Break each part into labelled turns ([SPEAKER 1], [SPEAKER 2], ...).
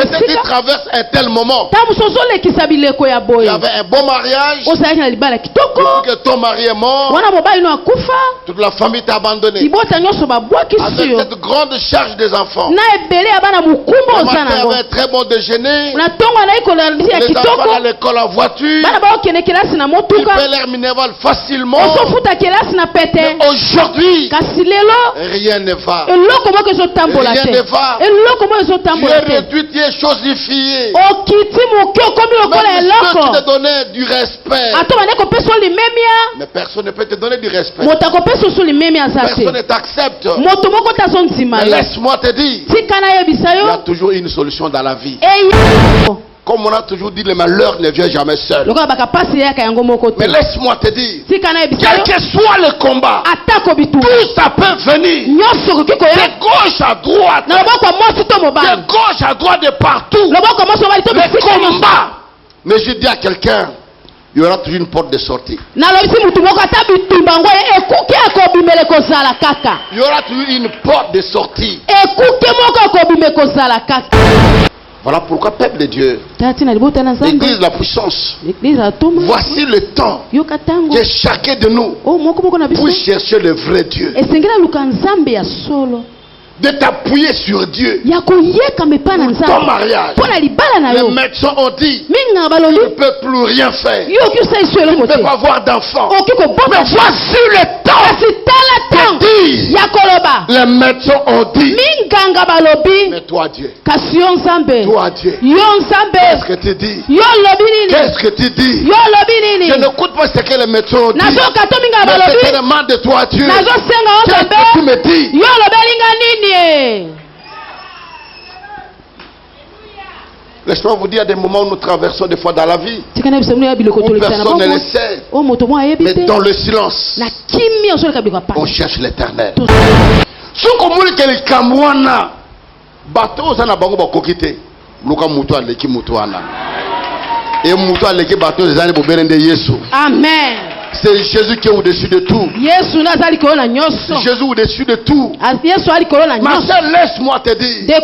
[SPEAKER 1] Peut-être tu traverses un tel moment.
[SPEAKER 2] Tu
[SPEAKER 1] avais un bon mariage. Depuis que ton mari est mort, toute la famille t'a abandonné. Avec cette grande charge des enfants. Le matin, il y avait un très bon déjeuner. Les enfants à l'école en voiture. Tu peux l'air minéral facilement. Mais aujourd'hui, rien ne va. Rien ne va. Tu es réduit, tu es chosifié. Même ceux qui te donnaient du respect. Mais personne ne peut te donner du respect. Personne ne t'accepte. Mais laisse-moi te dire, il y a toujours une solution dans la vie. Comme on a toujours dit, le malheur ne vient jamais seul. Mais laisse-moi te dire, quel que soit le combat, tout ça peut venir. De gauche à droite. De gauche à droite, de partout. Le combat. Mais je dis à quelqu'un, il y aura toujours une porte de sortie. Il y aura toujours une porte de sortie. Voilà pourquoi, peuple de Dieu, l'église la puissance, voici le temps que chacun de nous puisse chercher le vrai Dieu, de t'appuyer sur Dieu pour ton mariage. Les médecins ont dit, tu ne peux plus rien faire, tu ne peux pas avoir d'enfants. Mais voici le temps de dire, les médecins ont dit, mais toi Dieu, toi Dieu, qu'est-ce que tu dis? Qu'est-ce que tu dis? Je n'écoute pas ce que les médecins ont dit, mais je te demande de toi Dieu, qu'est-ce que tu me dis? Laisse-moi vous dire, il y a des moments où nous traversons des fois dans la vie où personne ne le sait, mais dans le silence on cherche l'éternel. Ce qu'on dit que les Kamwana bateau ça n'a pas beaucoup quitté luka mutu aleki mutu wana et mutu aleki bateau les années pour bénir Jésus. Amen. C'est Jésus qui est au-dessus de tout. C'est Jésus au-dessus de tout. Ma soeur, laisse-moi te dire.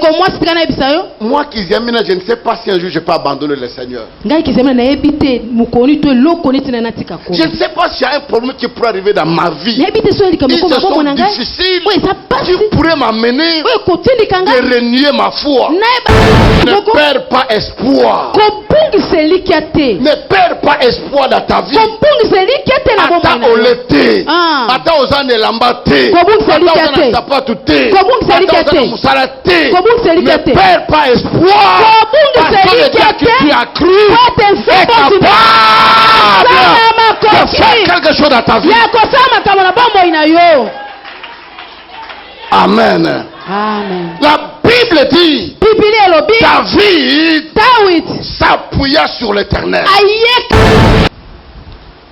[SPEAKER 1] Moi qui aime, je ne sais pas si un jour je peux abandonner le Seigneur. Je ne sais pas s'il y a un problème qui pourrait arriver dans ma vie. Il se sont difficiles. Qui pourrait m'amener de renier ma foi. Ne perds pas espoir. Ne perds pas espoir dans ta vie. Ata olete, ata ozane lambate, ata ozane sapatu te, ata ozane musala te, ne perds pas espoir, parce que le Dieu que tu as cru est capable de faire quelque chose dans ta vie. Amen. Amen. La Bible dit, David s'appuya sur l'Éternel.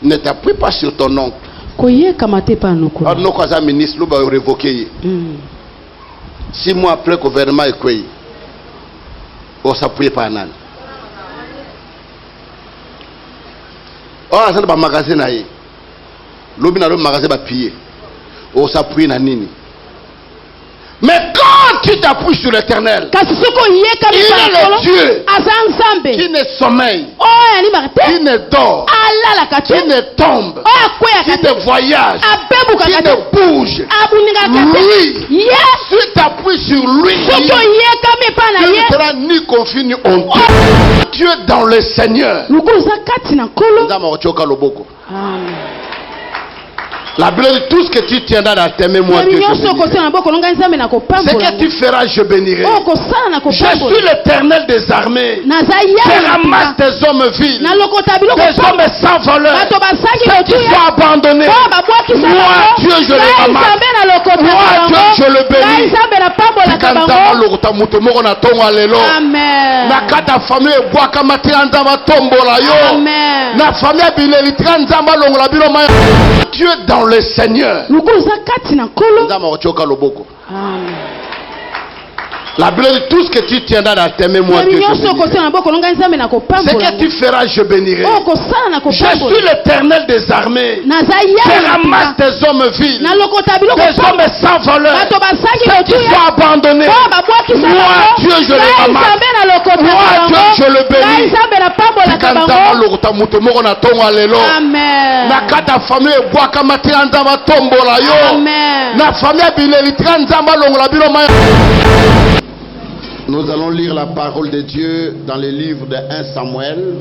[SPEAKER 1] Ne t'appuie pas sur ton oncle. Notre ministre nous va révoquer. 6 mois après le gouvernement est créé, on s'appuie pas nan. On a un magasin là. L'objet dans le magasin va piller. On s'appuie na nini. Mais quand tu t'appuies sur l'Éternel, il est le Dieu qui ne sommeille, qui ne dort, qui ne tombe, qui ne voyage, qui ne bouge. Lui, si tu t'appuies sur lui, tu ne seras ni confus ni honteux. Dieu dans le Seigneur. La Bible dit tout ce que tu tiendras dans tes mains, moi Dieu, je bénirai. Ce que tu feras, je bénirai. Je suis l'Éternel des armées. Je ramasse tes hommes vils, tes hommes sans valeur, ceux qui sont abandonnés. Moi Dieu, je les ramasse. Moi Dieu, je le bénis. Amen. Nakata famille boaka matiranda matombola yo. Amen. Na famille bileli tranza malongola biloma. Dieu dans le Seigneur. Amen.
[SPEAKER 2] La Bible dit tout ce que tu tiendras dans tes mains, moi Dieu, je bénirai. Ce que tu feras, je bénirai. Je suis l'Éternel des armées. Je ramasse tes hommes vils, des hommes sans valeur, ceux qui sont abandonnés. Moi Dieu, je les ramasse. Moi Dieu, je le bénis. Amen. Nakata famille boaka matira nzamba tombola yo. Na famille bilelitra nzamba longola biloma. Nous allons lire la parole de Dieu dans le livre de 1 Samuel.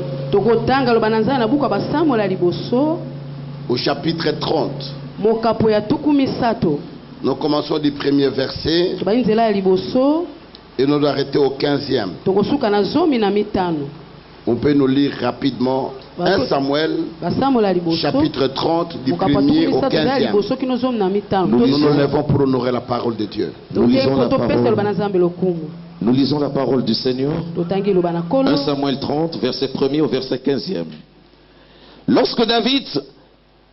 [SPEAKER 2] Au chapitre 30. Nous commençons du premier verset. Et nous allons arrêter au 15e. On peut nous lire rapidement 1 Samuel, chapitre 30, du 1er au 15e. Nous nous levons pour honorer la parole de Dieu.
[SPEAKER 3] Nous lisons la parole du Seigneur. 1 Samuel 30, verset 1er au verset 15e. Lorsque David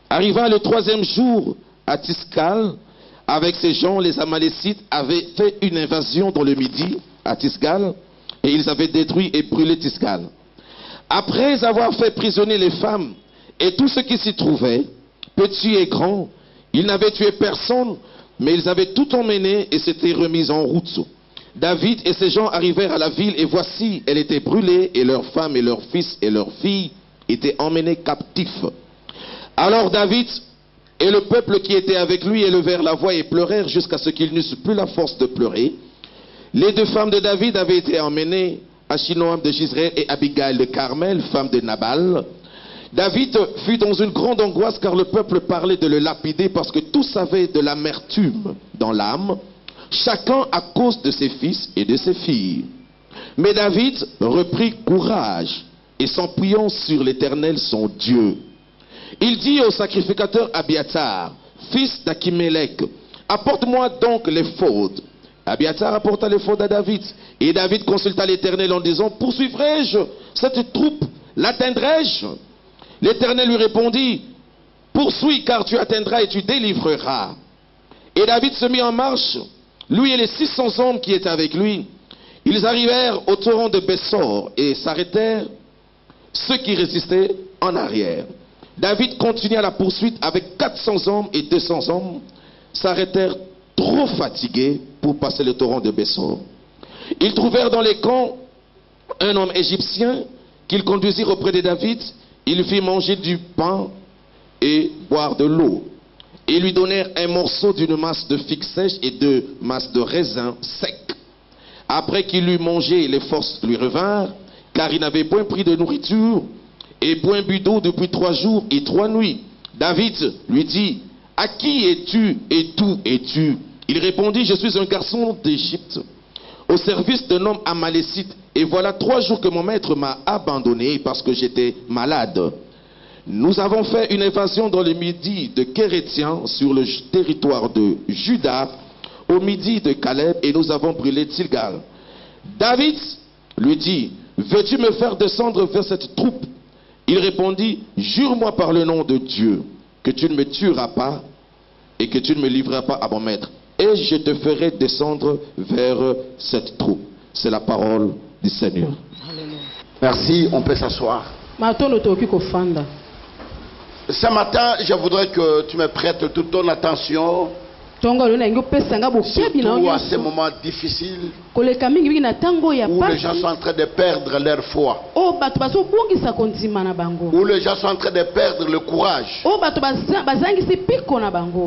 [SPEAKER 3] arriva le 3e jour à Tiscal, avec ses gens, les Amalécites avaient fait une invasion dans le Midi, à Tiscal, et ils avaient détruit et brûlé Tiscal. Après avoir fait prisonnier les femmes et tout ce qui s'y trouvait, petits et grands, ils n'avaient tué personne, mais ils avaient tout emmené et s'étaient remis en route. David et ses gens arrivèrent à la ville, et voici, elle était brûlée, et leurs femmes et leurs fils et leurs filles étaient emmenés captifs. Alors David et le peuple qui était avec lui élevèrent la voix et pleurèrent jusqu'à ce qu'ils n'eussent plus la force de pleurer. Les 2 femmes de David avaient été emmenées, Achinoam de Gisraël et Abigail de Carmel, femme de Nabal. David fut dans une grande angoisse car le peuple parlait de le lapider parce que tous avaient de l'amertume dans l'âme, chacun à cause de ses fils et de ses filles. Mais David reprit courage et s'appuyant sur l'Éternel son Dieu. Il dit au sacrificateur Abiathar, fils d'Achimélec, apporte-moi donc l'éphod. Abiathar apporta l'éphod à David, et David consulta l'Éternel en disant, poursuivrai-je cette troupe, l'atteindrai-je? L'Éternel lui répondit, poursuis car tu atteindras et tu délivreras. Et David se mit en marche, lui et les 600 hommes qui étaient avec lui. Ils arrivèrent au torrent de Bessor et s'arrêtèrent, ceux qui résistaient en arrière. David continua la poursuite avec 400 hommes et 200 hommes s'arrêtèrent trop fatigués pour passer le torrent de Bessor. Ils trouvèrent dans les camps un homme égyptien qu'ils conduisirent auprès de David. Ils lui firent manger du pain et boire de l'eau. Et lui donnèrent un morceau d'une masse de figues sèches et de masse de raisin sec. Après qu'il eut mangé, les forces lui revinrent, car il n'avait point pris de nourriture et point bu d'eau depuis 3 jours et 3 nuits. David lui dit, à qui es-tu et d'où es-tu? Il répondit, je suis un garçon d'Égypte, au service d'un homme amalécite, et voilà 3 jours que mon maître m'a abandonné parce que j'étais malade. Nous avons fait une invasion dans le Midi de Kérétien sur le territoire de Juda, au Midi de Caleb, et nous avons brûlé Tilgal. David lui dit, veux-tu me faire descendre vers cette troupe? Il répondit, jure-moi par le nom de Dieu que tu ne me tueras pas et que tu ne me livreras pas à mon maître, et je te ferai descendre vers cette troupe. C'est la parole du Seigneur.
[SPEAKER 2] Merci, on peut s'asseoir. Ce matin, je voudrais que tu me prêtes toute ton attention, surtout à ces moments difficiles où les gens sont en train de perdre leur foi, où les gens sont en train de perdre le courage.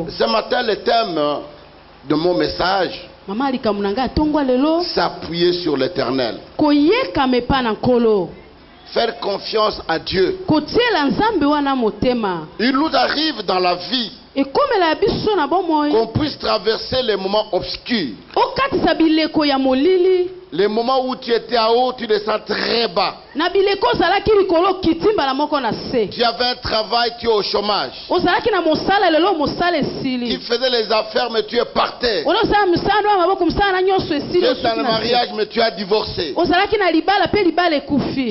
[SPEAKER 2] Ce matin, le thème de mon message, c'est appuyer sur l'Éternel. Faire confiance à Dieu. Il nous arrive dans la vie qu'on puisse traverser les moments obscurs, Les moments où tu étais en haut, tu descends très bas.
[SPEAKER 1] Tu avais
[SPEAKER 2] un travail, tu es au chômage. Tu faisais les affaires, mais tu es par terre. Tu es dans le mariage, mais tu as divorcé. Tu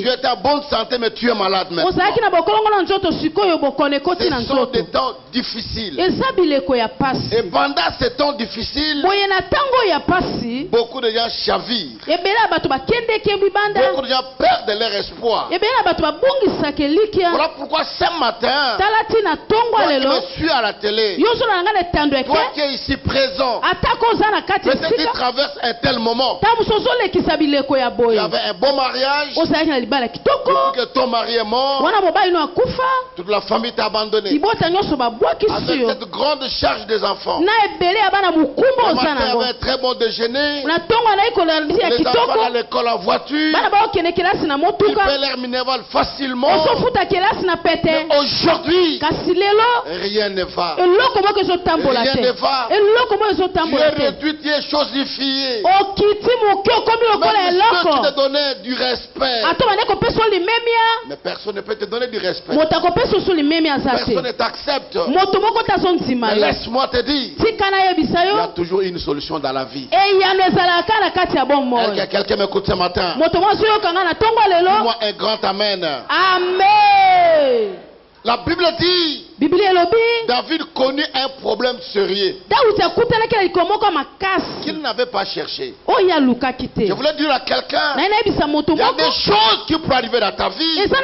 [SPEAKER 2] es en bonne santé, mais tu es malade maintenant. Ce sont des temps difficiles. Et pendant ces temps difficiles, beaucoup de gens chavirent. Beaucoup de gens perdent leur espoir. Voilà pourquoi ce matin, toi qui me suis à la télé, toi qui es ici présent, peut-être tu traverses un tel moment. Tu avais un bon mariage, depuis que ton mari est mort, toute la famille t'a abandonné. Avec cette grande charge des enfants, on m'a fait un très bon déjeuner. Les enfants à l'école en voiture, ils paient leur minerval facilement. Mais aujourd'hui, rien ne va. Rien ne va. Tu es réduit, tu es chosifié. Même ceux qui te donnaient du respect, mais personne ne peut te donner du respect. Personne ne t'accepte. Mais laisse-moi te dire, il y a toujours une solution dans la vie. Quelqu'un m'écoute ce matin. Dis-moi un grand amen.
[SPEAKER 1] Amen.
[SPEAKER 2] La Bible dit, David connut un problème sérieux qu'il n'avait pas cherché. Je voulais dire à quelqu'un, il y a des choses qui peuvent arriver dans ta vie que toi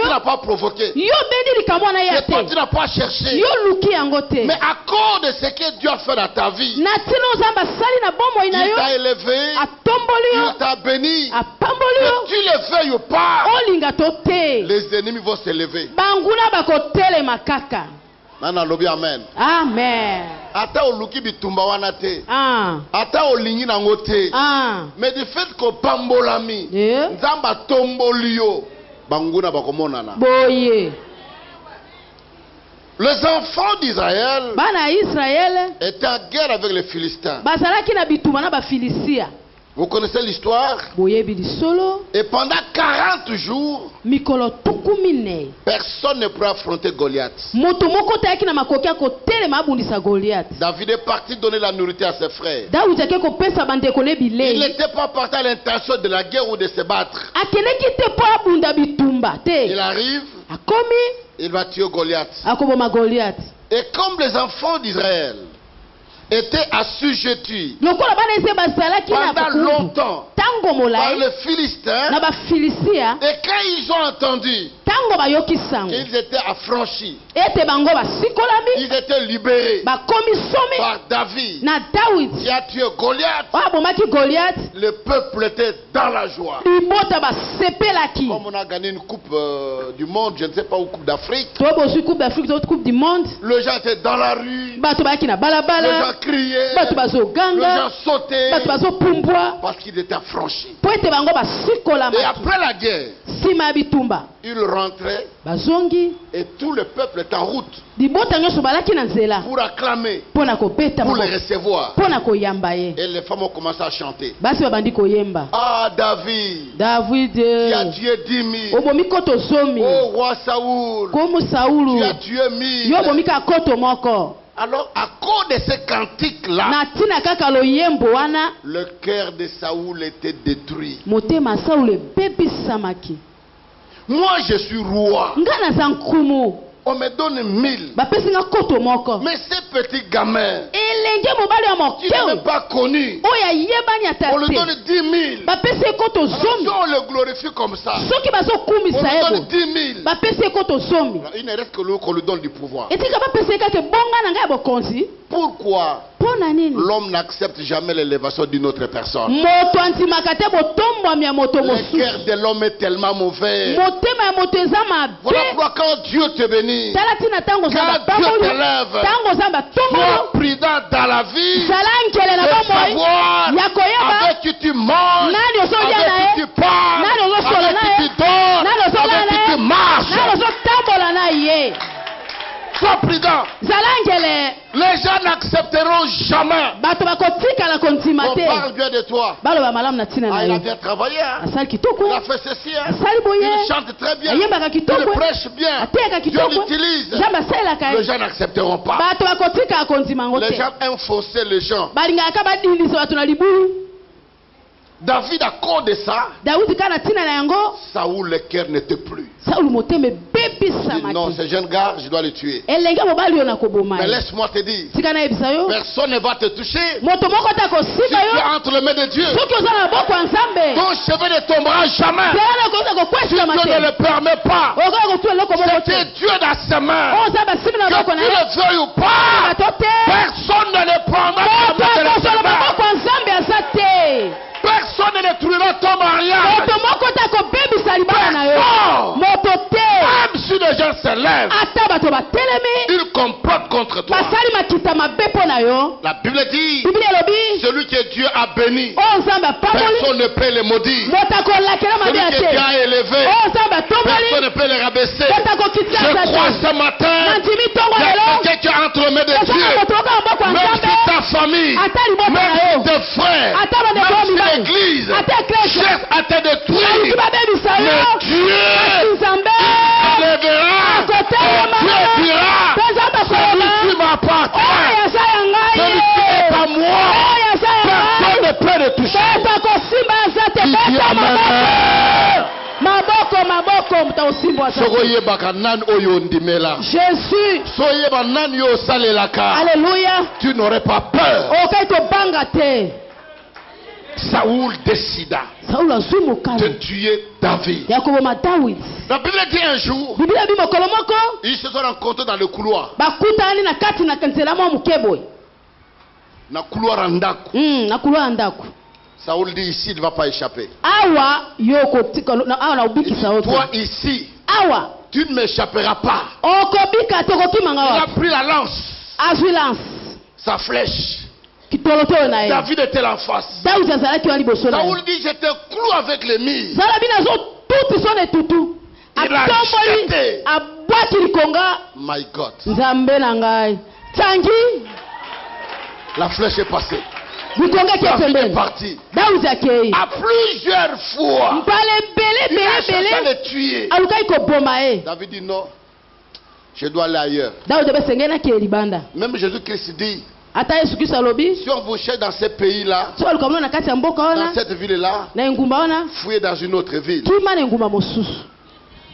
[SPEAKER 2] tu n'as pas provoqué, que toi tu n'as pas cherché. Mais à cause de ce que Dieu a fait dans ta vie, il t'a élevé, il t'a béni. Que tu le veuilles ou pas, les ennemis vont s'élever. Nana lobi amen.
[SPEAKER 1] Amen.
[SPEAKER 2] Ata oluki bitumba wana te. Ata olingi nango te. Mais du fait que pambolami, nzamba tombolio, banguna bakomonana. Boye. Les enfants d'Israël étaient en guerre avec les Philistins. Vous connaissez l'histoire? Et pendant 40 jours, personne ne pourra affronter Goliath. David est parti donner la nourriture à ses frères. Il n'était pas parti à l'intention de la guerre ou de se battre. Il arrive, il va tuer Goliath. Et comme les enfants d'Israël étaient assujettis pendant longtemps par les Philistins, et quand ils ont entendu qu'ils étaient affranchis, ils étaient libérés par David qui a tué Goliath, le peuple était dans la joie. Comme on a gagné une coupe du monde, je ne sais pas, ou coupe d'Afrique, le gens étaient dans la rue, les gens criaient, les gens sautaient parce qu'ils étaient affranchis. Et après la guerre, ils rentraient et tout le peuple est en route pour acclamer, pour les recevoir. Et les femmes ont commencé à chanter. Ah, David, qui a tué 10 000. Oh, roi Saoul, tu as tué 1000. Alors, à cause de ces cantiques-là, le cœur de Saoul était détruit. Moi, je suis roi. On me donne 1000. Mais ces petits gamins qui ne m'ont pas connu, on leur donne 10 000. Alors, si on le glorifie comme ça, on leur donne 10 000. Alors, il ne reste que l'eau qu'on lui donne du pouvoir. Pourquoi l'homme n'accepte jamais l'élévation d'une autre personne? Le cœur de l'homme est tellement mauvais. Voilà pourquoi quand Dieu te bénit, quand Dieu t'élève, sois prudent dans la vie de savoir avec qui tu manges, avec qui tu parles, avec qui tu dors, avec qui tu marches. sois prudent. Les gens n'accepteront jamais. On parle bien de toi. Ah, il a bien travaillé. Hein? Il a fait ceci. Hein? Il chante très bien. Il prêche bien. Dieu l'utilise. Les gens n'accepteront pas. Les gens aiment fausser les gens. David, à cause de ça, Saoul, le cœur n'était plus. Non, ce jeune gars, je dois le tuer. Mais laisse-moi te dire, personne ne va te toucher. Si tu es entre les mains de Dieu, ton cheveu ne tombera jamais. Si Dieu ne le permet pas, c'est Dieu dans ses mains. Que tu le veuilles ou pas, personne ne le prendra de ses mains. Personne ne détruira ton mariage. Même si les gens se lèvent, ils complotent contre toi. La Bible dit, celui que Dieu a béni, personne ne peut le maudire. Celui que Dieu a élevé, personne ne peut le rabaisser. Je crois ce matin, il y a quelqu'un qui est entre les mains de Dieu. Même si ta famille, même si tes frères, même si l'église cherche à te détruire, mais Dieu lèvera, Dieu dira, celui-ci m'appartient, celui-ci est à moi, personne ne peut le toucher. Dis amen.
[SPEAKER 1] Jésus. Alléluia.
[SPEAKER 2] Tu n'aurais pas peur. Saoul décida de tuer David. La Bible dit un jour, ils se sont rencontrés dans le couloir. Dans le couloir Andaku. Saoul dit ici, il ne va pas échapper. Toi ici, tu ne m'échapperas pas. Il a pris la lance, sa flèche. David était en face. Saoul dit, j'étais clou avec les murs. Il a jeté. My God. La flèche est passée. David est parti. À plusieurs fois, il a cherché à le tuer. David dit non, je dois aller ailleurs. Même Jésus-Christ dit, si on vous cherche dans ce pays-là, dans cette ville-là, fouillez dans une autre ville.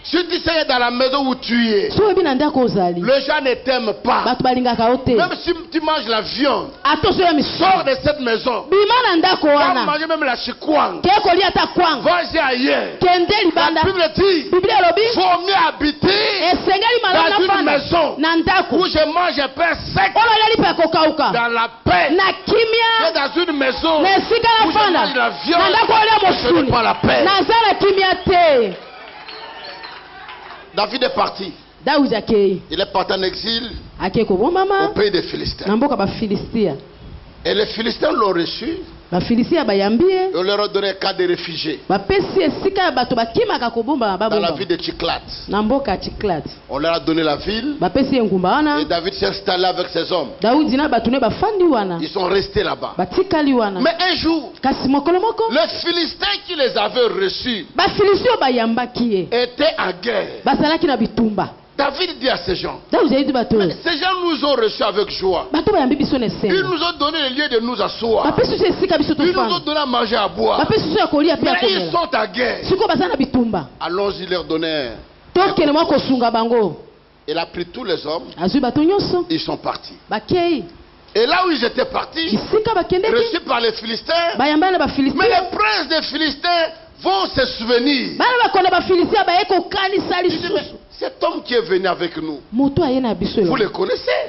[SPEAKER 2] Si tu sais dans la maison où tu es, les gens ne t'aiment pas. Même si tu manges la viande, sors de cette maison. Va manger même la chikwang. Va-y ailleurs. La Bible dit, il faut mieux habiter dans une maison où je mange un pain sec dans la paix que dans une maison où je mange la viande et je n'ai pas la paix. David est parti. Il est parti en exil au pays des Philistins. Et les Philistins l'ont reçu. On leur a donné un cas de réfugiés dans la ville de Tchiklat. On leur a donné la ville et David s'est installé avec ses hommes. Ils sont restés là-bas. Mais un jour, les Philistins qui les avaient reçus étaient en guerre. David dit à ces gens, ces gens nous ont reçus avec joie. Ils nous ont donné le lieu de nous asseoir. Ils nous ont donné à manger, à boire. Mais ils sont à guerre. Allons-y leur donner. Il a pris tous les hommes. Ils sont partis. Et là où ils étaient partis, reçus par les Philistins, mais les princes des Philistins vont se souvenir. Cet homme qui est venu avec nous, vous le connaissez?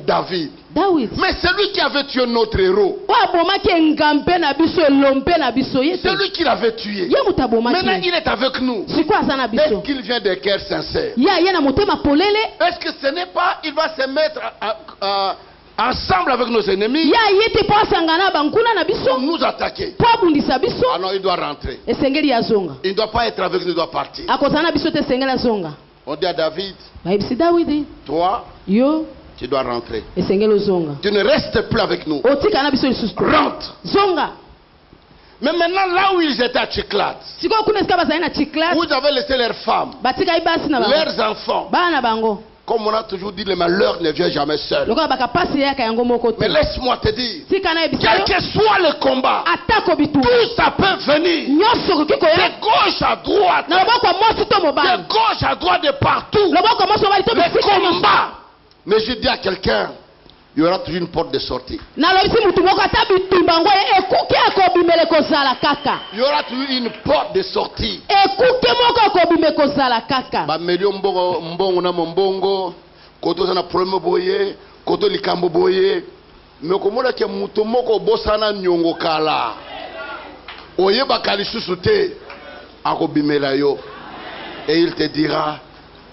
[SPEAKER 2] David. Mais celui qui avait tué notre héros, celui qui l'avait tué, maintenant il est avec nous. Est-ce qu'il vient de cœur sincère? Est-ce que ce n'est pas, il va se mettre ensemble avec nos ennemis pour nous attaquer? Alors il doit rentrer. Il ne doit pas être avec nous, il doit partir. On dit à David, toi,
[SPEAKER 1] Yo.
[SPEAKER 2] Tu dois rentrer. Tu ne restes plus avec nous. Rentre.
[SPEAKER 1] Zonga.
[SPEAKER 2] Mais maintenant, là où ils étaient à Tchiklat, où ils avaient laissé leurs femmes, leurs enfants, comme on a toujours dit, le malheur ne vient jamais seul. Mais laisse-moi te dire, quel que soit le combat, tout ça peut venir de gauche à droite, de gauche à droite, de partout. Le combat. Mais je dis à quelqu'un, il y aura toujours une porte de sortie. Il y aura toujours une porte de sortie. Et il te dira,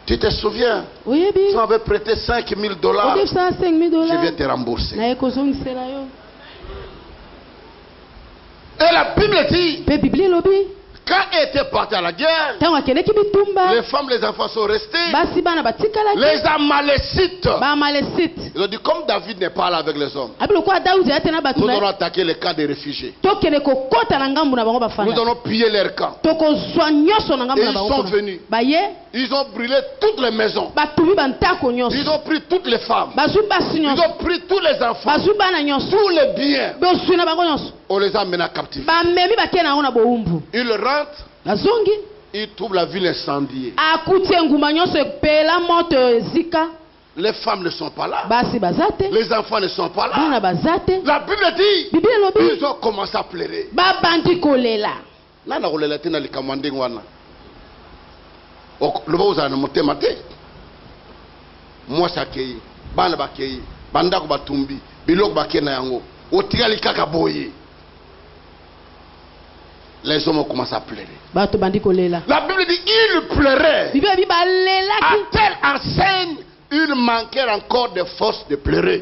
[SPEAKER 2] tu te souviens?
[SPEAKER 1] Oui,
[SPEAKER 2] tu m'avais prêté $5 000. Je vais te rembourser. Et la Bible dit, quand ils étaient partis à la guerre, les femmes, les enfants sont restés. Les Amalécites, ils ont dit, comme David n'est pas là avec les hommes, nous allons attaquer les camps des réfugiés. Nous allons piller leurs camps. Et ils sont venus. Ils ont brûlé toutes les maisons. Ils ont pris toutes les femmes. Ils ont pris tous les enfants. Tous les biens. On les a menés à captivité. Ils rentrent. Ils trouvent la ville incendiée. Les femmes ne sont pas là. Les enfants ne sont pas là. La Bible dit, ils ont commencé à pleurer. Moi sakei bana bakei banda ko batumbi biloko bakena yango otikali kaka boye. Les hommes ont commencé à pleurer. La Bible dit ils pleuraient. À telle enseigne, ils manquèrent encore de force de pleurer.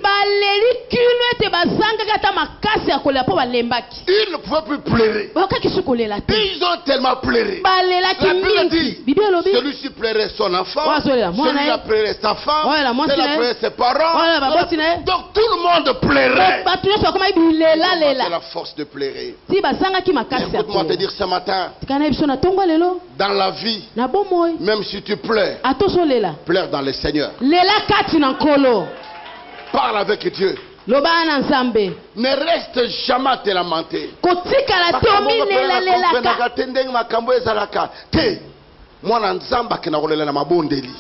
[SPEAKER 2] Ils ne pouvaient plus pleurer. Ils ont tellement pleuré. La Bible dit, celui-ci pleurait son enfant, celui-là pleurait sa femme, celui-là pleurait ses parents. Donc tout le monde pleurait. C'est la force de pleurer. Écoute-moi te dire ce matin, dans la vie, même si tu pleures, pleure dans le Seigneur. Parle avec Dieu. Ne reste jamais à te lamenter.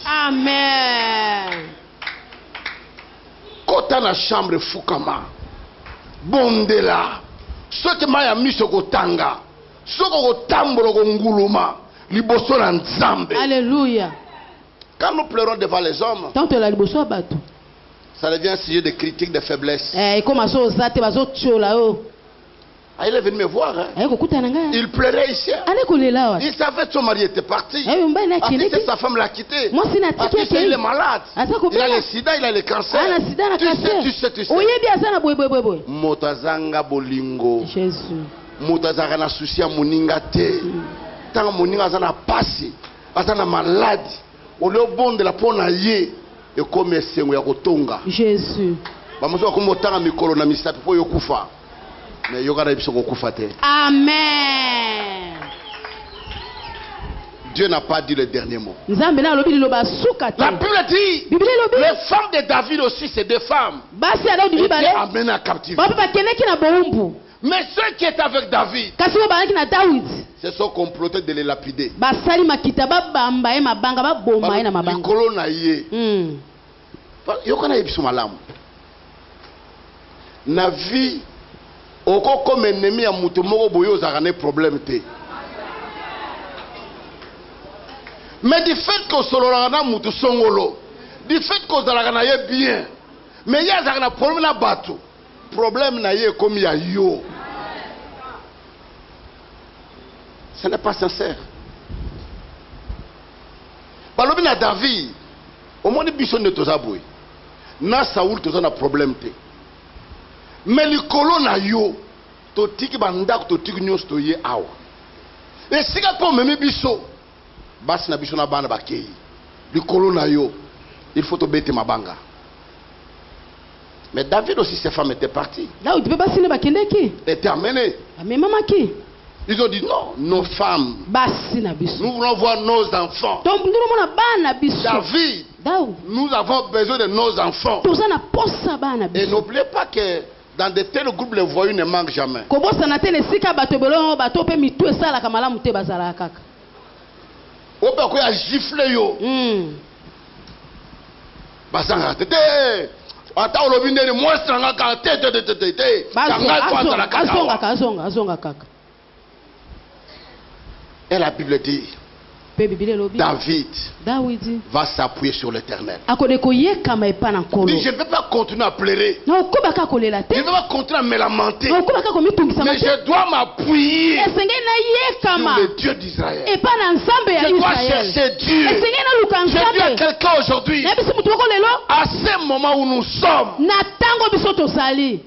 [SPEAKER 1] Amen.
[SPEAKER 2] Kota na chambre fukama bondela soki maya miso kotanga soko kotambola konguluma liboso na Nzambe.
[SPEAKER 1] Alléluia.
[SPEAKER 2] Quand nous pleurons devant les hommes, ça devient un sujet de critique, de faiblesse. Il est venu me voir. Hein. Il pleurait ici. Il savait que son mari était parti. Sa femme l'a quitté. Parce qu'il est malade. Il a le sida, il a le cancer. Tu sais. Motazanga bolingo. Motazanga na souci à moninga te. Tant moninga zana pasi. Azana malade. On le bon de la pona yé. Et comme c'est un kotonga.
[SPEAKER 1] Jésus.
[SPEAKER 2] Bamozo comme otanga mikolo na misapi po yokufa. Mais yogara biso kokufa te.
[SPEAKER 1] Amen.
[SPEAKER 2] Dieu n'a pas dit le dernier mot.
[SPEAKER 1] La Bible
[SPEAKER 2] dit les femmes de David aussi, c'est des femmes. Étaient amenées à captivité. Mais ceux qui étaient avec David se sont complotés de les lapider. Na vie oko comme ennemi ya mutu moko boyo zakane problème te. Mais du fait que solo na mutu songolo, du fait que zalaka na ye bien, mais ya zakana problème na batu, problème na ye comme ya yo. Ce n'est pas sincère. Balobi na David, au moins biso ne tozaboué. Na Saoul tozana problème te. Mais le colon na yo, to tiki bandak to tiki nyos to ye awa. Et si ka po meme biso, bas na biso na bana bakei. Le colon na yo, il faut to bete mabanga. Mais David aussi, ses femmes étaient parties.
[SPEAKER 1] Étaient
[SPEAKER 2] amenées. Ils ont dit non, nos femmes. Nous voulons voir nos enfants. David, nous avons besoin de nos enfants. Et n'oubliez pas que dans de tels groupes, les voyous ne manquent jamais. On a giflé yo. Et la Bible dit, David va s'appuyer sur l'Éternel. Il dit, je ne vais pas continuer à pleurer. Je ne vais pas continuer à me lamenter. Mais je dois m'appuyer sur le Dieu d'Israël. Je dois chercher Dieu. Je dis à quelqu'un aujourd'hui, à ce moment où nous sommes,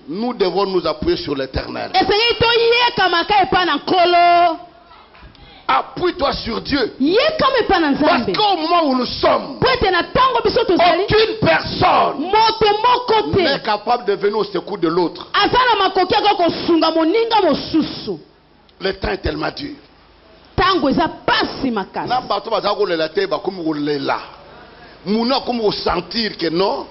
[SPEAKER 2] nous devons nous appuyer sur l'Éternel. Appuie-toi sur Dieu. Parce qu'au moment où nous sommes, aucune personne n'est capable de venir au secours de l'autre. Le temps est tellement dur. Sentir que non,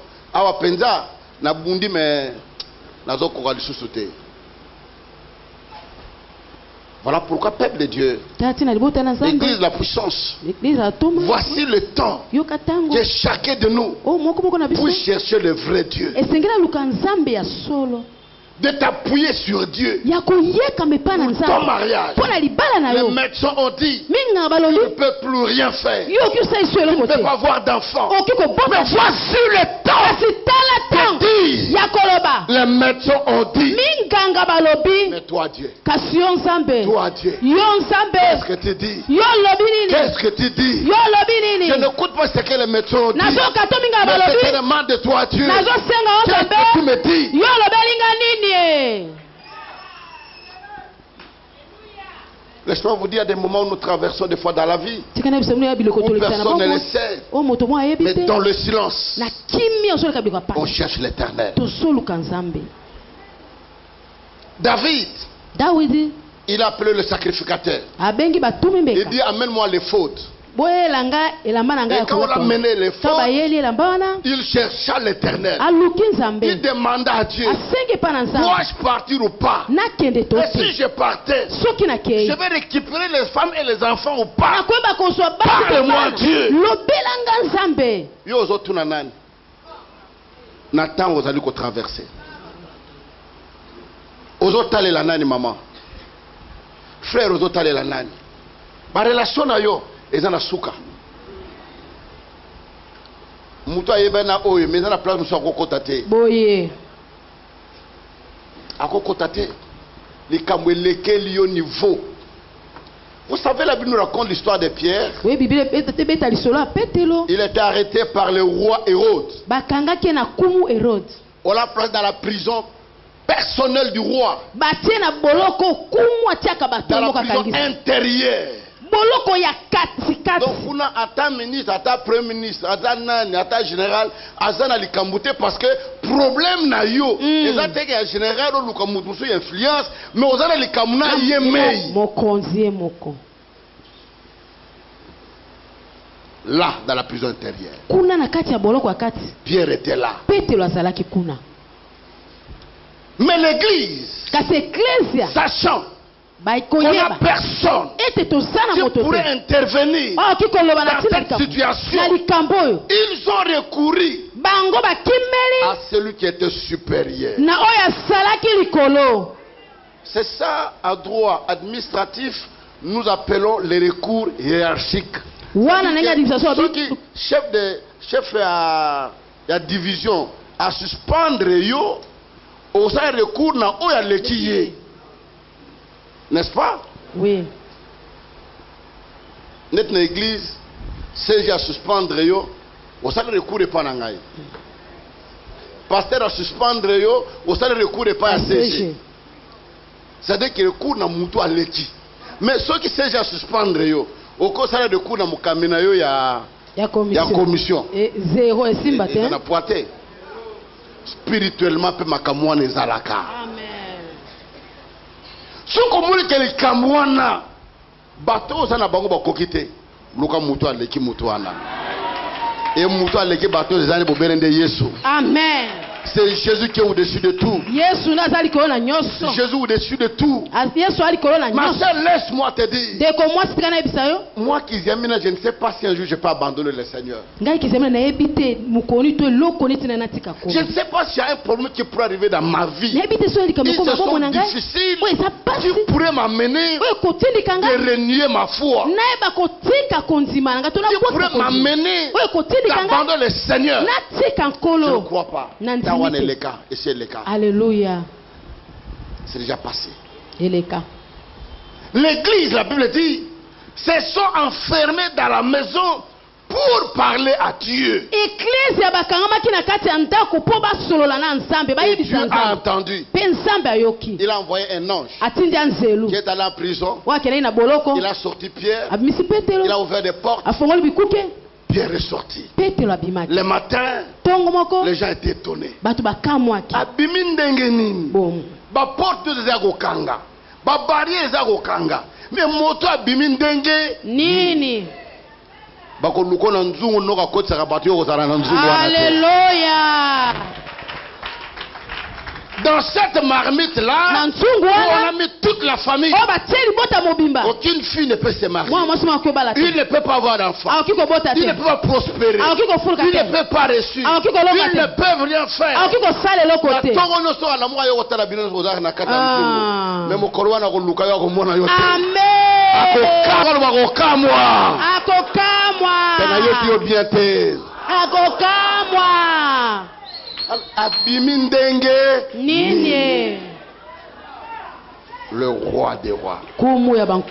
[SPEAKER 2] voilà pourquoi, peuple de Dieu, l'Église, la puissance, voici le temps que chacun de nous puisse chercher le vrai Dieu. De t'appuyer sur Dieu pour ton mariage. Les médecins ont dit, tu ne peux plus rien faire. Tu ne peux pas avoir d'enfant. Mais voici le temps de dire. Les médecins ont dit, mais toi Dieu, toi Dieu, qu'est-ce que tu dis? Qu'est-ce que tu dis? Je n'écoute pas ce que les médecins ont dit, mais je te demande de toi Dieu, qu'est-ce que tu me dis? Laisse-moi vous dire, des moments où nous traversons des fois dans la vie où personne ne le sait, mais dans le silence on cherche l'Éternel. David, il a appelé le sacrificateur. Il dit, amène-moi les fautes. Et quand on a mené les fautes, il chercha l'Éternel. Il demanda à Dieu, dois-je partir ou pas? Et si je partais, je vais récupérer les femmes et les enfants ou pas? Parle-moi Dieu. Yo ozotu na nani? Nathan ozali ko traverser. Ozotale la nani maman? Frère ozotale la nani? Ba relation na yo eza na suka. Mutu ayeba na oyo meza na place musu akokota te. Boye. Akokota te. Likambo elekeli yo niveau. Vous savez, la Bible nous raconte l'histoire de Pierre. Oui, il était arrêté par le roi Hérode. On l'a placé dans la prison personnelle du roi. Dans la prison intérieure. Donc, on a atta ministre, atta premier ministre, atta nani, atta général, azana likambute parce que problème na yo. Les attaques à général ou likamute sous influence, mais ozana likamuna yemei. Là, dans la prison intérieure. Pierre était là. Mais l'église, sachant qu'on n'a personne qui pourrait intervenir dans cette situation, ils ont recouru à celui qui était supérieur. C'est ça, à droit administratif, nous appelons les recours hiérarchiques. Chef à la division à suspendre yo au sein recours na oya lekiye, n'est-ce pas? Oui. Net na église c'est à suspendre yo au sein recours pas na ngai. Pasteur à suspendre yo au sein recours pas à CG. C'est-à-dire que recours na mutu a leki. Mais ceux qui c'est à suspendre yo au conseil de cours dans mon cabinet il y a commission. Zéro et simba. spirituellement pe makamwana ezalaka. Amen. Soko muli ke kamwana bato sana bango bakokite luka mutu aleki mutu wana. Et mutu aleki bato ezani boberende Yesu. Amen. C'est Jésus qui est au-dessus de tout. Jésus au-dessus de tout. Ma soeur, laisse-moi te dire. Moi qui aime, je ne sais pas si un jour je peux abandonner le Seigneur. Je ne sais pas s'il y a un problème qui pourrait arriver dans ma vie. Ils sont difficiles. Tu pourrais m'amener de renier ma foi. Tu pourrais m'amener d'abandonner le Seigneur. Je ne crois pas. Et c'est le cas. Alléluia. C'est déjà passé. L'église, la Bible dit, se sont enfermés dans la maison pour parler à Dieu. Et Dieu a entendu. Il a envoyé un ange qui est allé en prison. Il a sorti Pierre. Il a ouvert des portes. Pierre est sorti. Le matin, les gens étaient étonnés. Abimindengeni. Ba porte de Zagokanga. Ba barrière Zagokanga. Mais moto abimindenge nini. Bako luko na nzungu noka koti saka batu yoko zara na nzungu. Alléluia. Dans cette marmite-là, on a mis toute la famille. Aucune fille ne peut se marier. Il ne peut pas avoir d'enfant. Il ne peut pas prospérer. Il ne peut pas réussir. Il ne peut rien faire. Amen. Abimindenge Nini. Le roi des rois.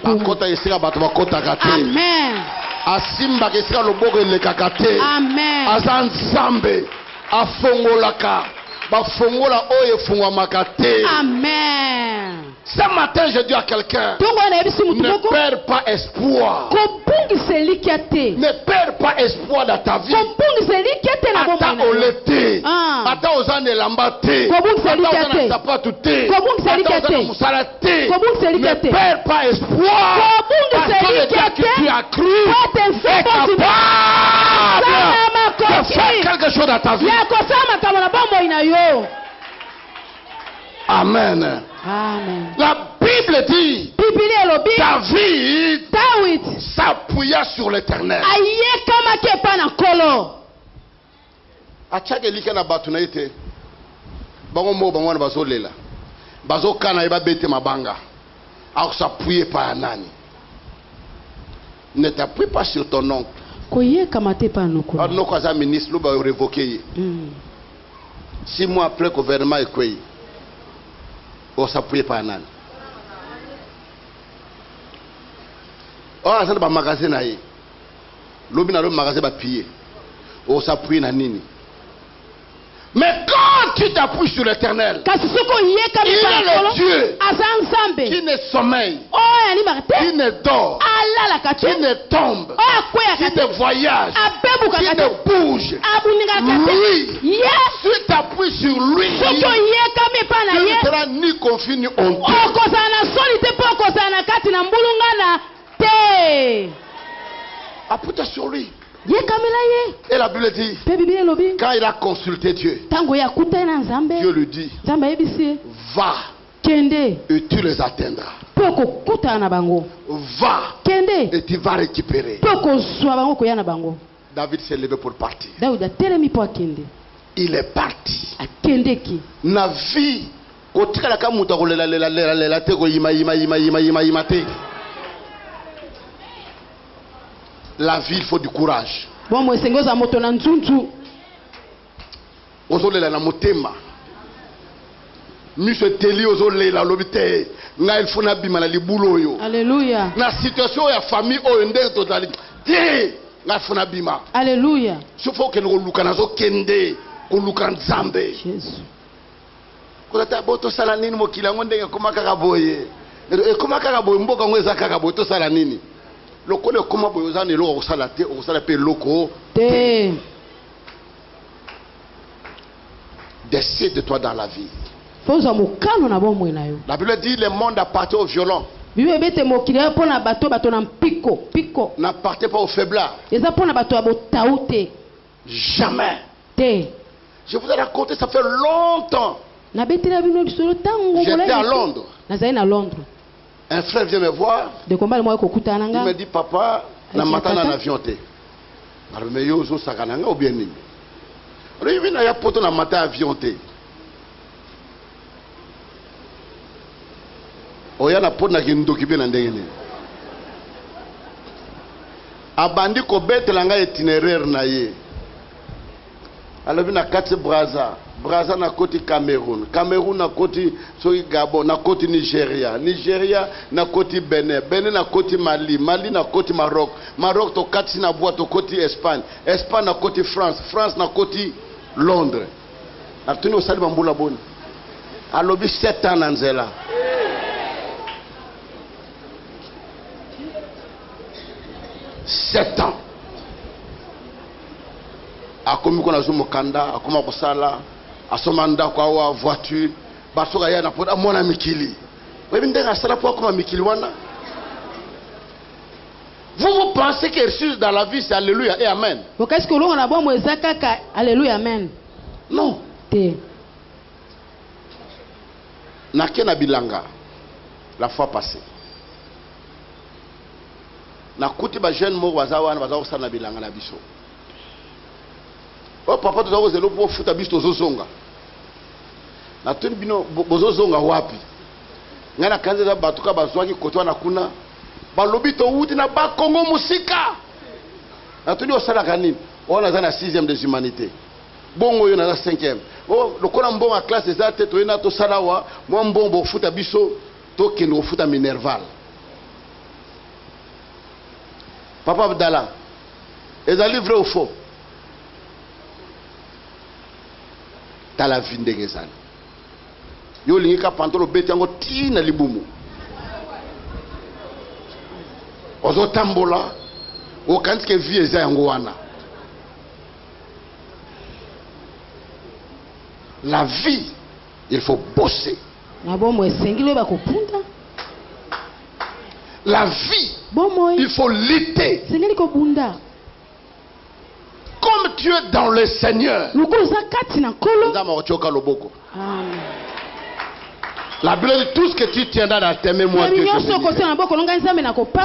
[SPEAKER 2] Akota esika bato bakota kate. Amen. Asimba kesika loboko elekakate. Amen. Azanzambe afongolaka bafongola oyo fungwamaka te. Amen. Ce matin, je dis à quelqu'un, ne perds pas espoir. Ne perds pas espoir dans ta vie. Ata olete, ata ozane lambate, ata ozane sapatu te, ata ozane musala te. Ne perds pas espoir. Parce que le Dieu que tu as cru est capable de faire quelque chose dans ta vie. Amen. Amen. La Bible dit, David s'appuya sur l'Éternel. Achake lika na batu na ite bango mo bango na bazo lela bazo kana eba bete mabanga a s'appuyer par nani. Ne t'appuie pas sur ton oncle. Koye kamate pa noko. Ah non kaza ministre lo ba révoquer. 6 mois après que le gouvernement est créé. On s'appuie par nani. Oh ça ba magasin na yi. Lobi na lo magasin ba piller. On s'appuie na nini. Mais quand tu t'appuies sur l'Éternel, il est le Dieu qui ne sommeille, qui ne dort, qui ne tombe, qui ne voyage, qui ne bouge. Lui, si tu t'appuies sur lui, tu ne seras ni confus ni honteux. Appuie-toi sur lui. Et la Bible dit, quand il a consulté Dieu, Dieu lui dit, va et tu les atteindras. Va et tu vas récupérer. David s'est levé pour partir. Il est parti. Na vie, la vie, il faut du courage. Ozolela na motema. Miso teli ozolela lobite. Nga il faut na bima na libulo yo. Alléluia. Na situation ya famille o ndé totali. Te nga faut na bima. Alléluia. Il faut que nous luka nazo kende, ko luka nzambe. Jésus. Ko ta boto sala nini mokila ngonde ngoma kaka boye. E koma kaka boye mboka ngweza kaka boye to sala nini? Lokole koma boyozane lo osala te osala pe loko te. Décide-toi dans la vie. La Bible dit le monde appartient aux violents. N'appartient pas aux faiblards. Jamais. Je vous ai raconté, ça fait longtemps. J'étais à Londres. Un frère vient me voir. Il me dit, papa, je suis en avion. Je suis ou bien avion. Oya na pot na kindoki pe na ndenge. Abandi ko betela nga itinéraire na ye. Alobi na kati Brazza na koti Cameroun, Cameroun na koti soki Gabon, na koti Nigeria, Nigeria na koti Benin, Benin na koti Mali, Mali na koti Maroc, Maroc to kati na bois to koti Espagne, Espagne na koti France, France na koti Londres. Atuni osali bambula boni. Alobi 7 ans na nzela. Sept ans. Akomi kona zo mokanda, akoma kosala, asomanda kwa wa voiture, basoka ya na poda mona mikili. Webi ndenge asala po akoma mikili wana. Vous pensez que Jésus dans la vie c'est alléluia et amen?
[SPEAKER 1] Qu'est-ce que l'on a bon moisaka alléluia amen?
[SPEAKER 2] Non. Nakena bilanga la fois passée. Na kuti ba jeune mo wazawana baza kosala bilanga na biso. Oh papa to zawo zelo po futa biso zozonga. Na tuni bino bozozonga wapi? Ngana kanza batuka bazwaki kotwa na kuna. Balobi to wuti na ba Kongo musika. Na tuni osala kanini? On a na 6e des humanités. Bongo yo na 5e. Oh lokola mbongo classe za te to ina to salawa, mo mbombo futa biso to kendo futa Minerval. Papa Abdallah, est un livre ou faux? Dans la vie de Gezan. Yo lingika pantolo beti yango tina libumu. Ozo tambola, o kanske vie eza yango wana. La vie, il faut bosser. La vie, il faut lutter. Comme tu es dans le Seigneur. La Bible dit tout ce que tu tiendras dans tes mains, moi Dieu, je bénirai.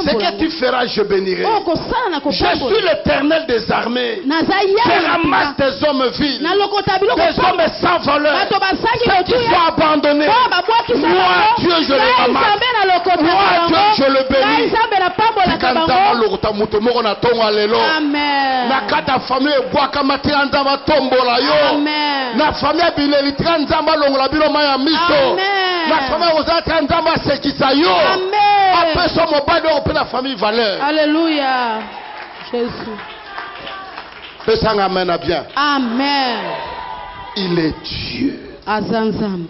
[SPEAKER 2] Ce que tu feras, je bénirai. Je suis l'Éternel des armées. Je ramasse tes hommes vils, tes hommes sans valeur, ceux qui sont abandonnés. Moi Dieu, je les ramasse. Moi Dieu, je le bénis. Amen. Nakata famille boaka matia nzamba tombola yo. Na famille bileli nzamba longola bino maya miso. La famille aux autres nzamba sekisa yo. Après son mobile on peut la famille valeur.
[SPEAKER 1] Alléluia. Jésus.
[SPEAKER 2] Fais ça amen bien.
[SPEAKER 1] Amen.
[SPEAKER 2] Il est Dieu.
[SPEAKER 1] Azanzam.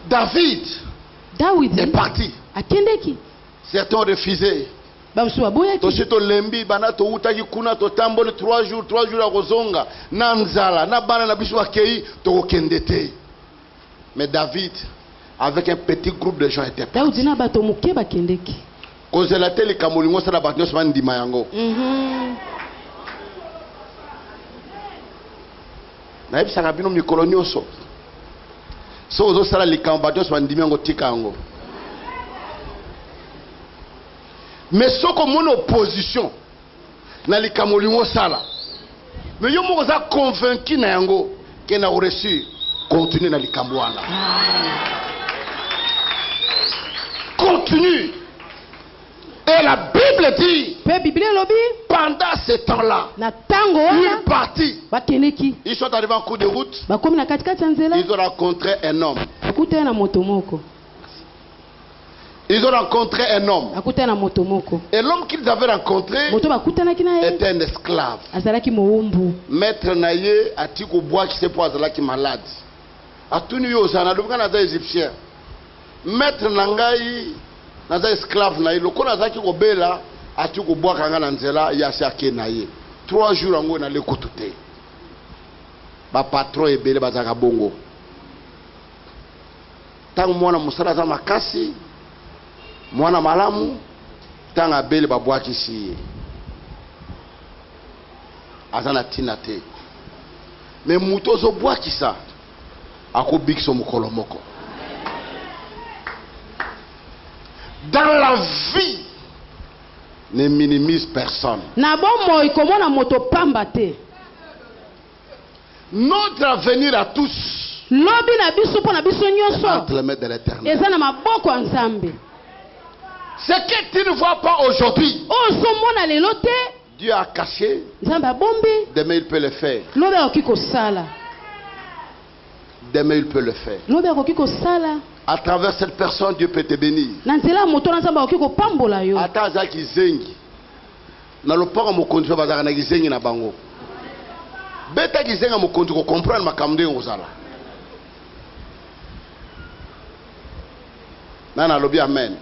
[SPEAKER 2] David est parti. Certains ont refusé. Tosito lembi bana to utaki kuna to tambole 3 jours à kozonga na nzala na bana na biso akei to kendete. Mais David avec un petit groupe de gens était parti. Kozela teli kamulingo sala batno sema ndima yango. Na ebisa ka bino mikolo nyonso. So ozo sala likambo batno sema ndima yango tika yango. Mais ce que mon opposition na likamolingo sala. Mais yo mo za convaincu na yango que na reçu continue na likamwana. Continue. Et la Bible dit pendant ce temps-là, il partit. Ils sont arrivés en cours de route. Ils ont rencontré un homme. Ils ont rencontré un homme. Et l'homme qu'ils avaient rencontré était un esclave. Maître Naye a dit qu'au bois qui se pose là qui est malade. A tout nous aux égyptiens. Maître Nangaï, naza esclave Naye. Le konaza qui obéla a dit qu'au bois kanga nanzela yasi ake Naye. 3 jours en gros na le kotoute. ba patron ebele bazaka bongo. Tant mwana musala za makasi, mwana malamu, tant abele ba bwaki si. Azana tinate. Mais mutozo bwaki sa. Ako bikso mukolo moko. Dans la vie, ne minimise personne. Notre avenir à tous entre les mains de l'Éternel. Ce que tu ne vois pas aujourd'hui, Dieu a caché. Demain il peut le faire. Demain il peut le faire. À travers cette personne, Dieu peut te bénir. Ata zaki zengi. Na lopanga mokonzi bazaka na kizengi na bango. Beta kizenga mokonzi ko comprendre makamde ngozala. Nana lobi amen.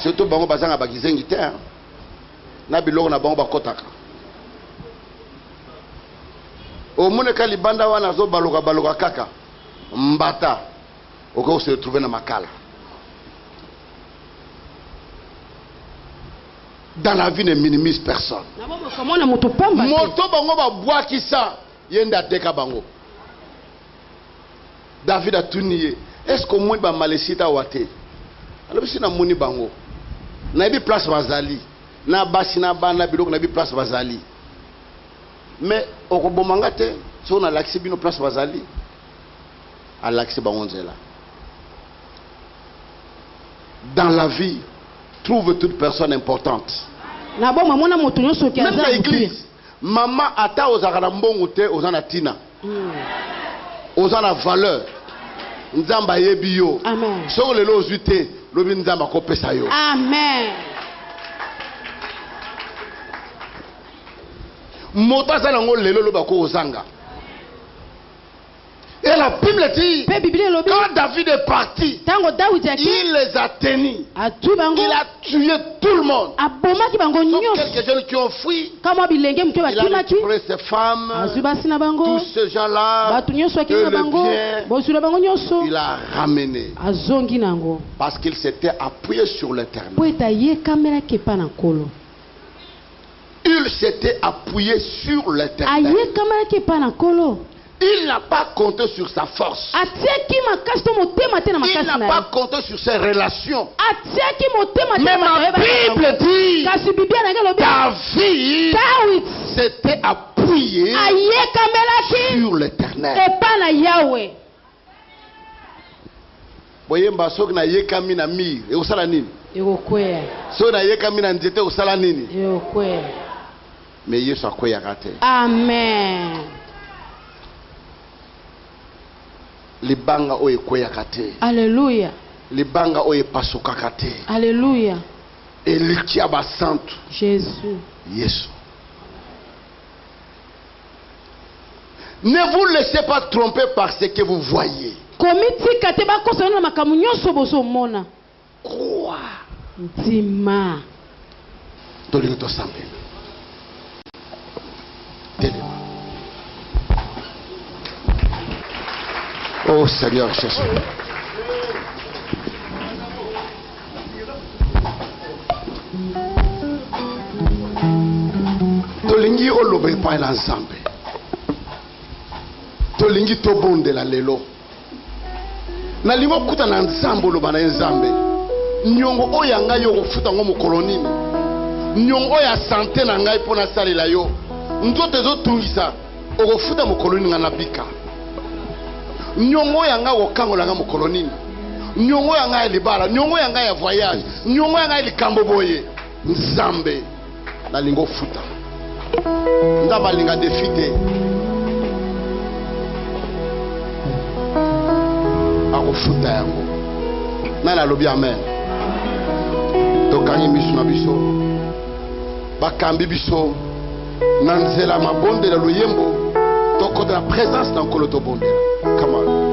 [SPEAKER 2] Surtout bango bazanga ba kizengi te. Na biloko na bango bakotaka. O moneka libanda wana zo baloka kaka. Mbata. On se retrouver dans ma cale. Dans la vie, ne minimise personne. Moto bango ba bois qui ça, yenda teka bango. David a tout nié. Est-ce que moi ba malesita wate? Alors si na moni bango. Na bi place bazali. Na basi na bana biloko na bi place bazali. Mais okobomanga te, so na laxi bino place bazali. A laxi bango nzela. Dans la vie, trouve toute personne importante. Même dans l'église, maman ata ozakana mbongo te ozana tina. Ozana valeur. Nzamba yebi yo. Amen. So lelo ozute, lobi nzamba ko pesa yo. Amen. Mota za ngo lelo loba ko ozanga. Et la Bible dit, quand David est parti, il les a tenus. Il a tué tout le monde. Sauf quelques jeunes qui ont fui. Il a tué ses femmes, tous ces gens-là, et le bien, il a ramené. Parce qu'il s'était appuyé sur l'Éternel. Il s'était appuyé sur l'Éternel. Il n'a pas compté sur sa force. Il n'a pas compté sur ses relations. Mais ma Bible dit David s'était appuyé sur l'Éternel. Voyez, soki na yekami na mir, e osala nini? So na yekami na nzete osala nini? Mais Yesu akweyaka te. Amen. Libanga oye kweyaka te. Alléluia. Libanga oye pasukaka te. Alléluia. Eliki abasantu. Jésus. Yesu. Ne vous laissez pas tromper par ce que vous voyez. Crois. Dima. Tolingo sambe. Telema. Oh Seigneur Jésus. Tolingi olobe pa na nzambe. Tolingi tobonde la lelo. Na limo kuta na nzambe oloba na nzambe. Nyongo oya ngai yo kofuta ngo mokolo nini. Nyongo oya santé na ngai pona salela yo. Nzote zo tungisa okofuta mokolo nini na bika. Nyongo yanga wokango langa mokolo nini. Nyongo yanga ya libala, nyongo yanga ya voyage, nyongo yanga ya likambo boye. Nzambe na lingo futa. Ndaba linga defite. Ako futa yango. Nana lobi amen. Tokangi misu na biso. Bakambi biso. Nanzela mabonde la loyembo. Toko de la présence dans Koloto Bonde. Come on.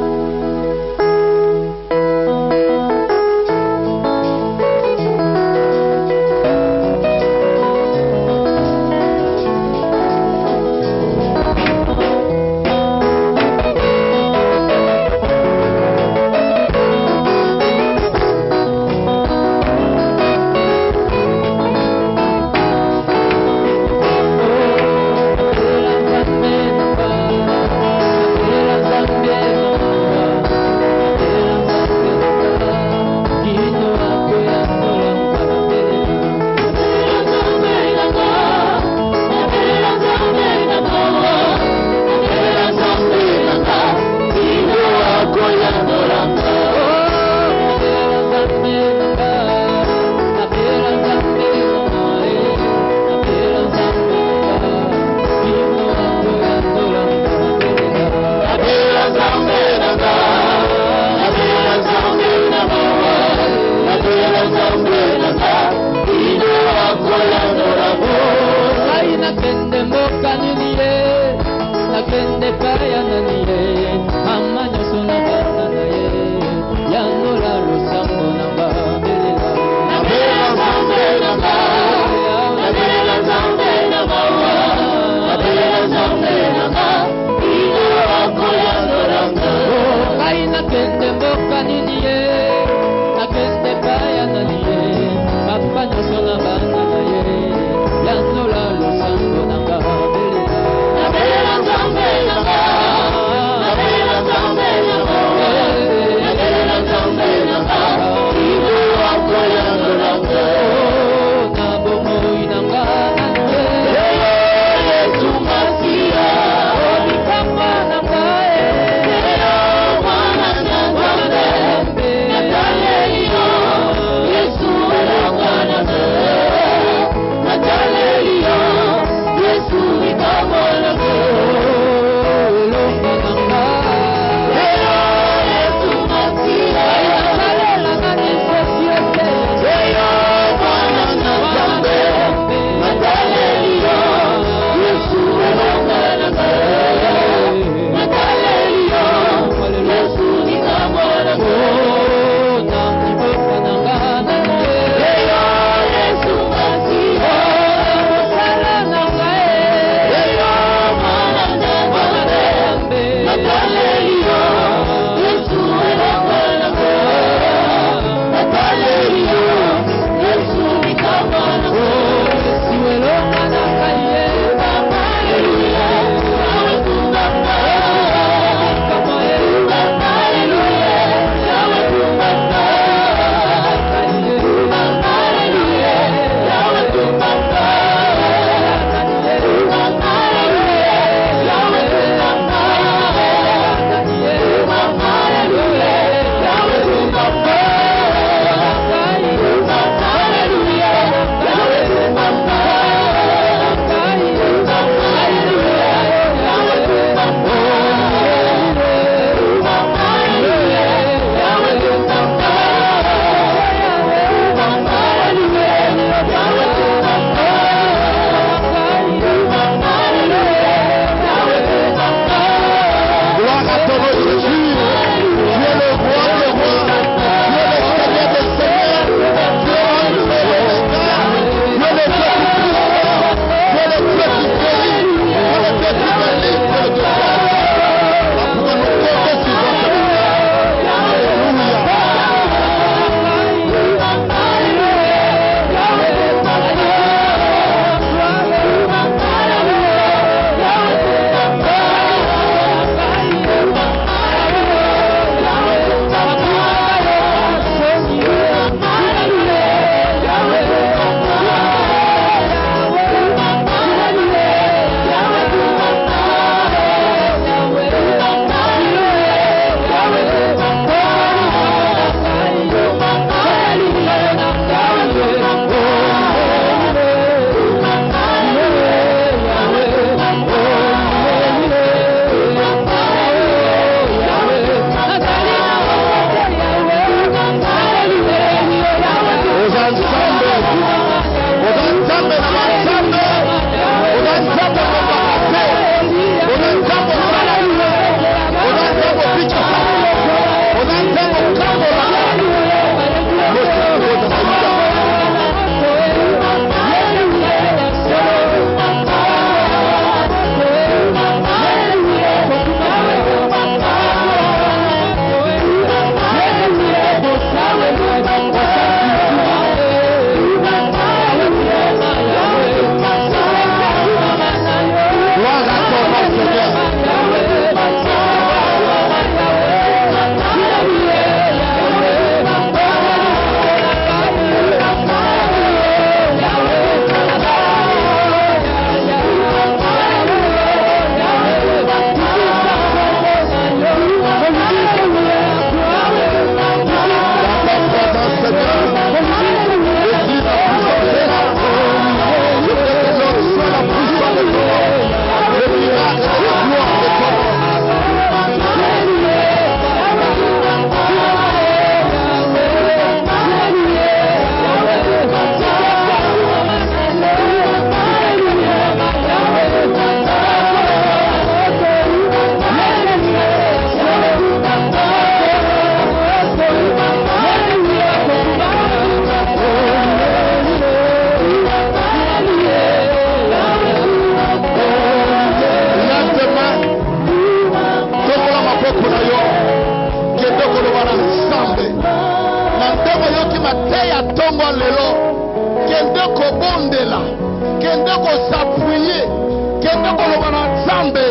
[SPEAKER 2] nakoloba na Nzambe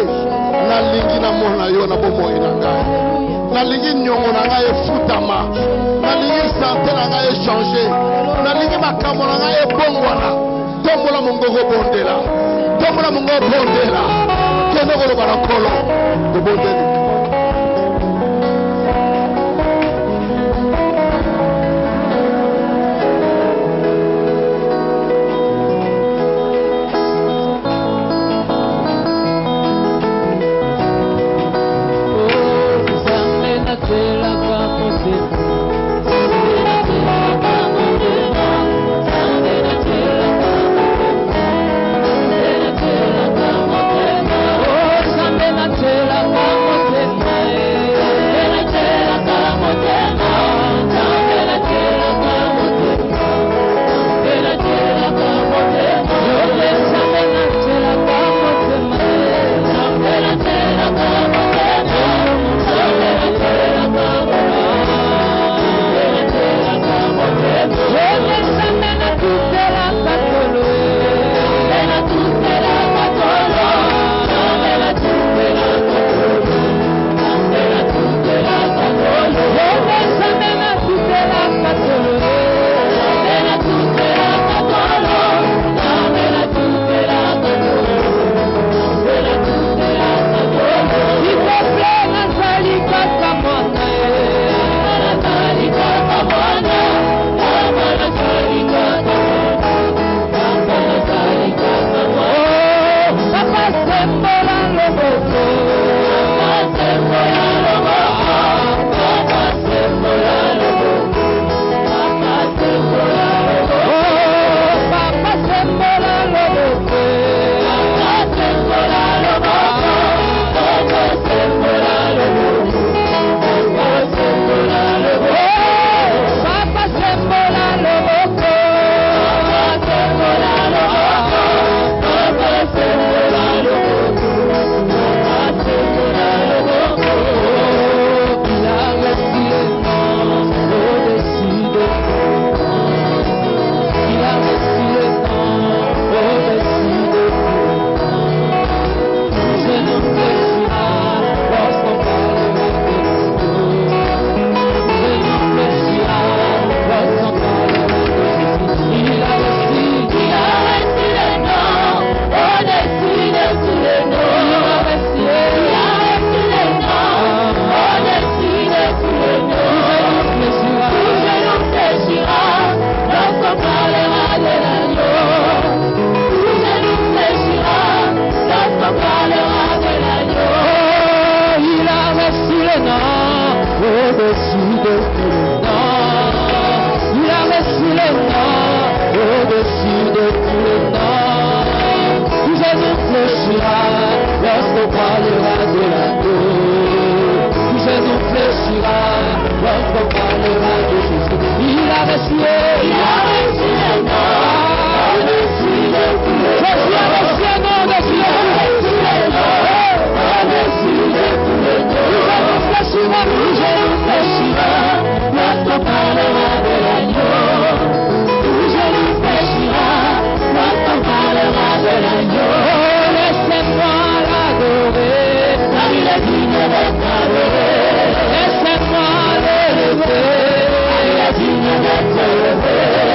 [SPEAKER 2] nalingi na mona yo na bomoi na ngai nalingi nyongo na ngai efutama nalingi santé na ngai échanger nalingi makambo na ngai ebongwana tombola mongoko bondela tombola mongoko bondela kende koloba na kolo bondeli
[SPEAKER 1] Laissez-moi l'élever.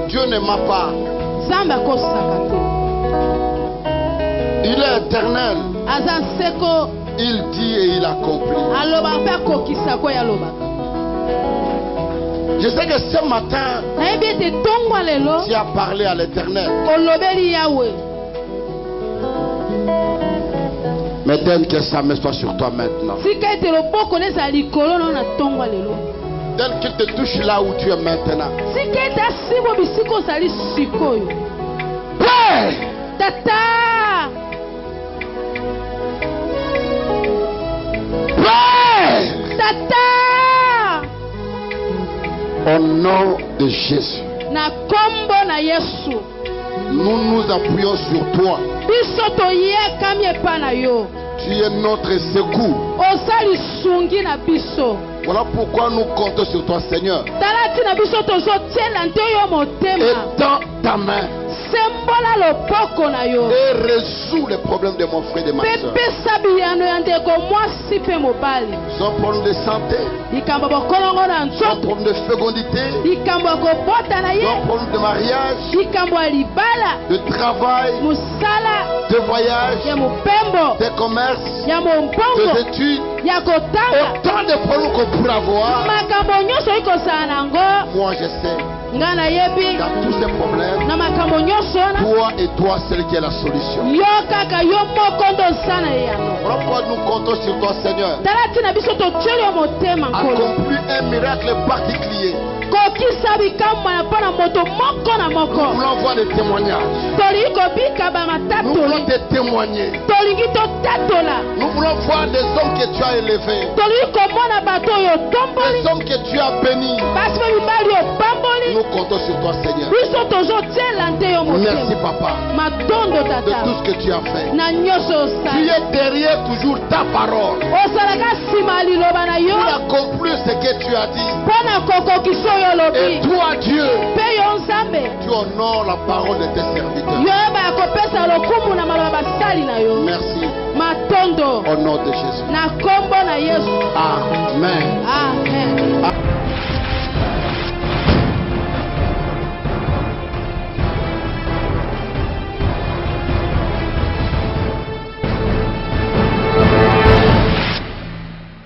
[SPEAKER 2] Dieu ne m'a pas. Il est éternel. Il dit et il accomplit. Je sais que ce matin, tu as parlé à l'Éternel. Mais donne que sa main soit sur toi maintenant. Donne qu'il te touche là où tu es maintenant. Père!
[SPEAKER 1] Tata!
[SPEAKER 2] Père!
[SPEAKER 1] Tata!
[SPEAKER 2] Au nom de Jésus, nous nous appuyons sur toi. Tu es notre secours. Voilà pourquoi nous comptons sur toi, Seigneur. Étends ta main et résous les problèmes de mon frère et de ma soeur. Sans problème de santé, sans problème de fécondité, sans problème de mariage, de travail, de voyage, de commerce, de études. Autant de problèmes qu'on pourrait avoir. Moi je sais. Dans tous ces problèmes, toi et toi, c'est qui est la solution. Voilà pourquoi nous comptons sur toi, Seigneur. Accomplis un miracle particulier. Nous voulons voir des témoignages. Nous voulons te témoigner. Nous voulons voir des hommes que tu as élevés. Des hommes que tu as bénis. Nous comptons sur toi, Seigneur. Merci, Papa, de tout ce que tu as fait. Tu es derrière toujours ta parole. Pour accomplir ce que tu as dit. Et toi, Dieu, tu honores la parole de tes serviteurs. Merci. Au nom de Jésus. Amen.